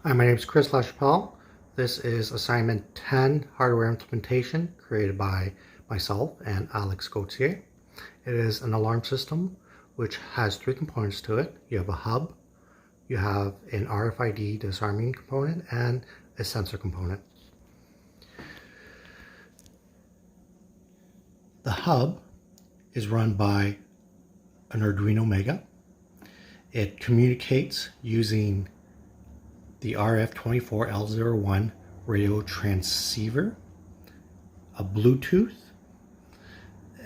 Hi, my name is Chris LaChapelle. This is assignment 10, hardware implementation, created by myself and Alex Gauthier. It is an alarm system which has three components to it. You have a hub, you have an RFID disarming component, and a sensor component. The hub is run by an Arduino Mega. It communicates using the RF24L01 radio transceiver, a Bluetooth,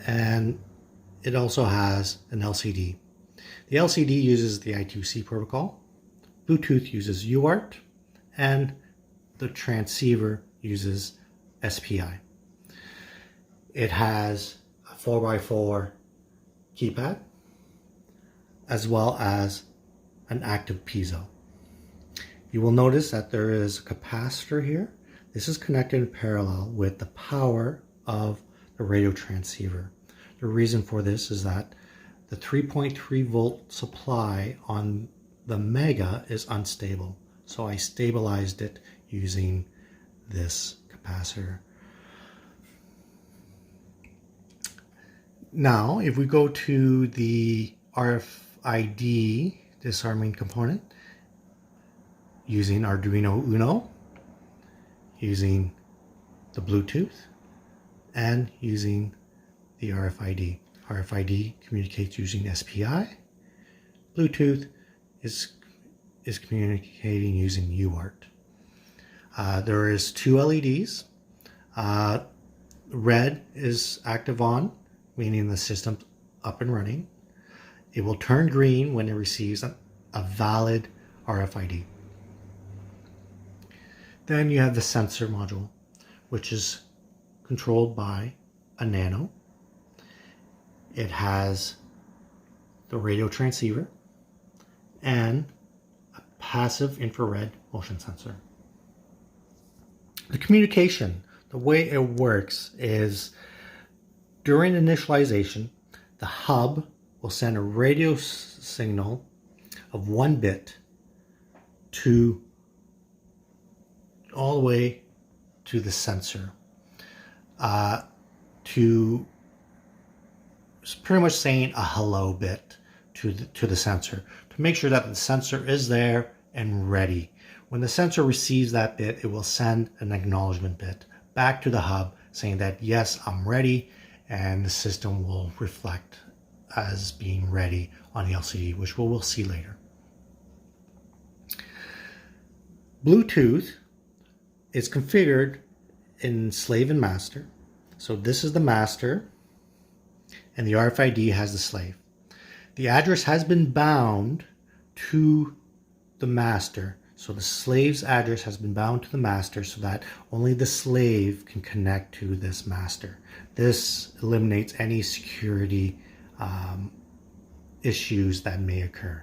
and it also has an LCD. The LCD uses the I2C protocol, Bluetooth uses UART, and the transceiver uses SPI. It has a 4x4 keypad as well as an active piezo. You will notice that there is a capacitor here. This is connected in parallel with the power of the radio transceiver. The reason for this is that the 3.3 volt supply on the Mega is unstable. So I stabilized it using this capacitor. Now, if we go to the RFID disarming component, using Arduino Uno, using the Bluetooth, and using the RFID. RFID communicates using SPI. Bluetooth is communicating using UART. There is two LEDs. Red is active on, meaning the system's up and running. It will turn green when it receives a valid RFID. Then you have the sensor module, which is controlled by a nano. It has the radio transceiver and a passive infrared motion sensor. The communication, the way it works is during initialization, the hub will send a radio signal of 1 bit to all the way to the sensor, to pretty much saying a hello bit to the sensor, to make sure that the sensor is there and ready. When the sensor receives that bit, it will send an acknowledgement bit back to the hub saying that yes, I'm ready, and the system will reflect as being ready on the LCD, which we'll see later. Bluetooth is configured in slave and master. So this is the master and the RFID has the slave. The address has been bound to the master. So the slave's address has been bound to the master so that only the slave can connect to this master. This eliminates any security issues that may occur.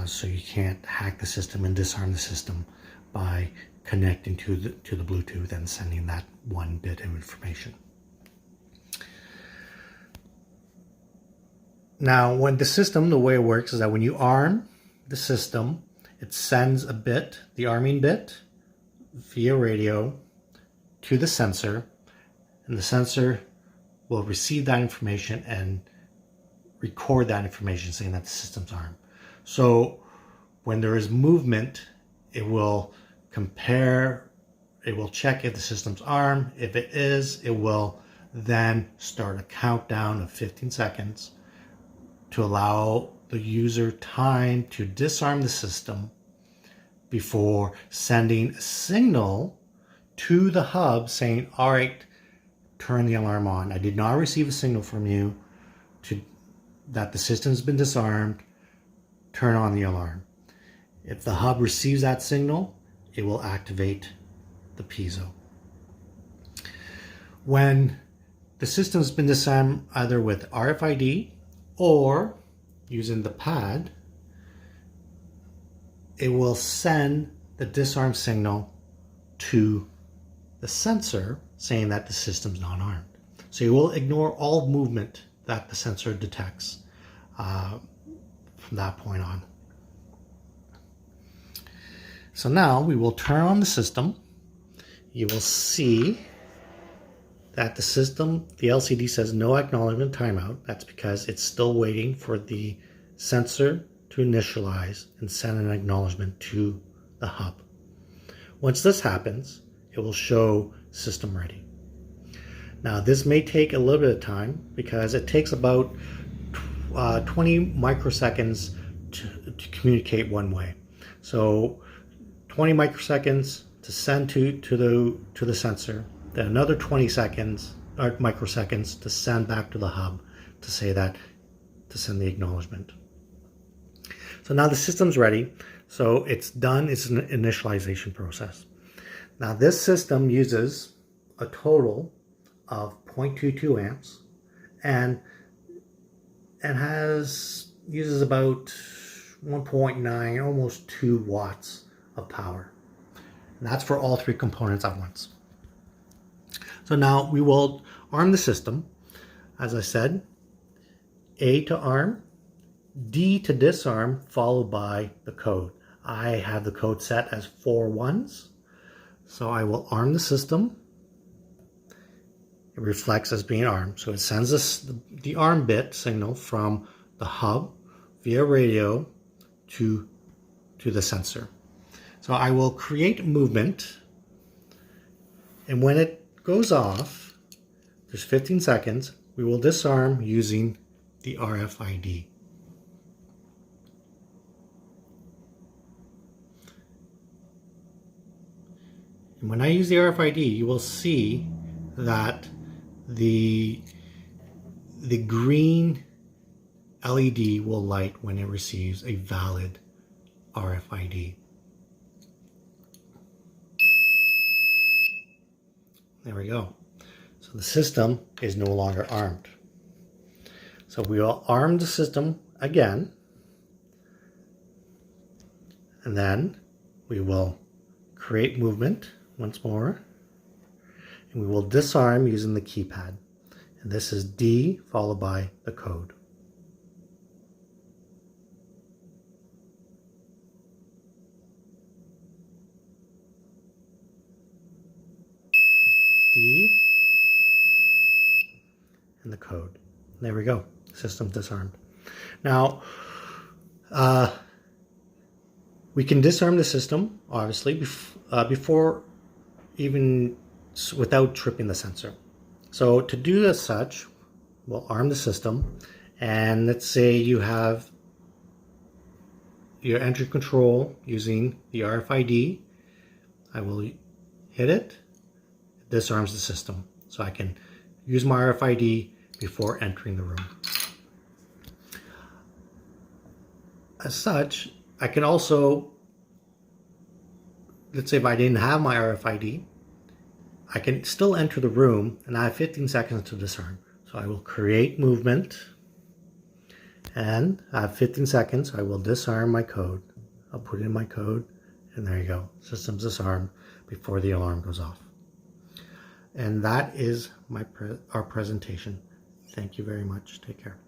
So you can't hack the system and disarm the system by connecting to the Bluetooth and sending that 1 bit of information. Now, when the system, the way it works is that when you arm the system, it sends a bit, the arming bit, via radio to the sensor, and the sensor will receive that information and record that information saying that the system's armed. So when there is movement, it will compare, it will check if the system's armed. If it is, it will then start a countdown of 15 seconds to allow the user time to disarm the system before sending a signal to the hub saying, all right, turn the alarm on. I did not receive a signal from you that the system's been disarmed. Turn on the alarm. If the hub receives that signal, it will activate the piezo. When the system's been disarmed either with RFID or using the pad, it will send the disarm signal to the sensor saying that the system's not armed. So you will ignore all movement that the sensor detects from that point on. So now we will turn on the system. You will see that the system, the LCD says no acknowledgement timeout. That's because it's still waiting for the sensor to initialize and send an acknowledgement to the hub. Once this happens, it will show system ready. Now this may take a little bit of time because it takes about 20 microseconds to communicate one way. So 20 microseconds to send to the sensor, then another 20 seconds or microseconds to send back to the hub to say that, to send the acknowledgement. So now the system's ready. So it's done, it's an initialization process. Now this system uses a total of 0.22 amps and uses about 1.9, almost 2 watts of power. And that's for all 3 components at once. So now we will arm the system. As I said, A to arm, D to disarm, followed by the code. I have the code set as 4 ones. So I will arm the system. It reflects as being armed. So it sends us the arm bit signal from the hub via radio to the sensor. So I will create movement, and when it goes off, there's 15 seconds, we will disarm using the RFID. And when I use the RFID, you will see that the green LED will light when it receives a valid RFID. There we go. So the system is no longer armed. So we will arm the system again, and then we will create movement once more, and we will disarm using the keypad. And this is D followed by the code. D and the code. There we go. System disarmed. Now, we can disarm the system, obviously, before even without tripping the sensor. So to do as such, we'll arm the system, and let's say you have your entry control using the RFID. I will hit it. It disarms the system. So I can use my RFID before entering the room. As such, I can also, let's say if I didn't have my RFID, I can still enter the room, and I have 15 seconds to disarm. So I will create movement, and I have 15 seconds. I will disarm my code. I'll put in my code, and there you go. System's disarmed before the alarm goes off. And that is our presentation. Thank you very much. Take care.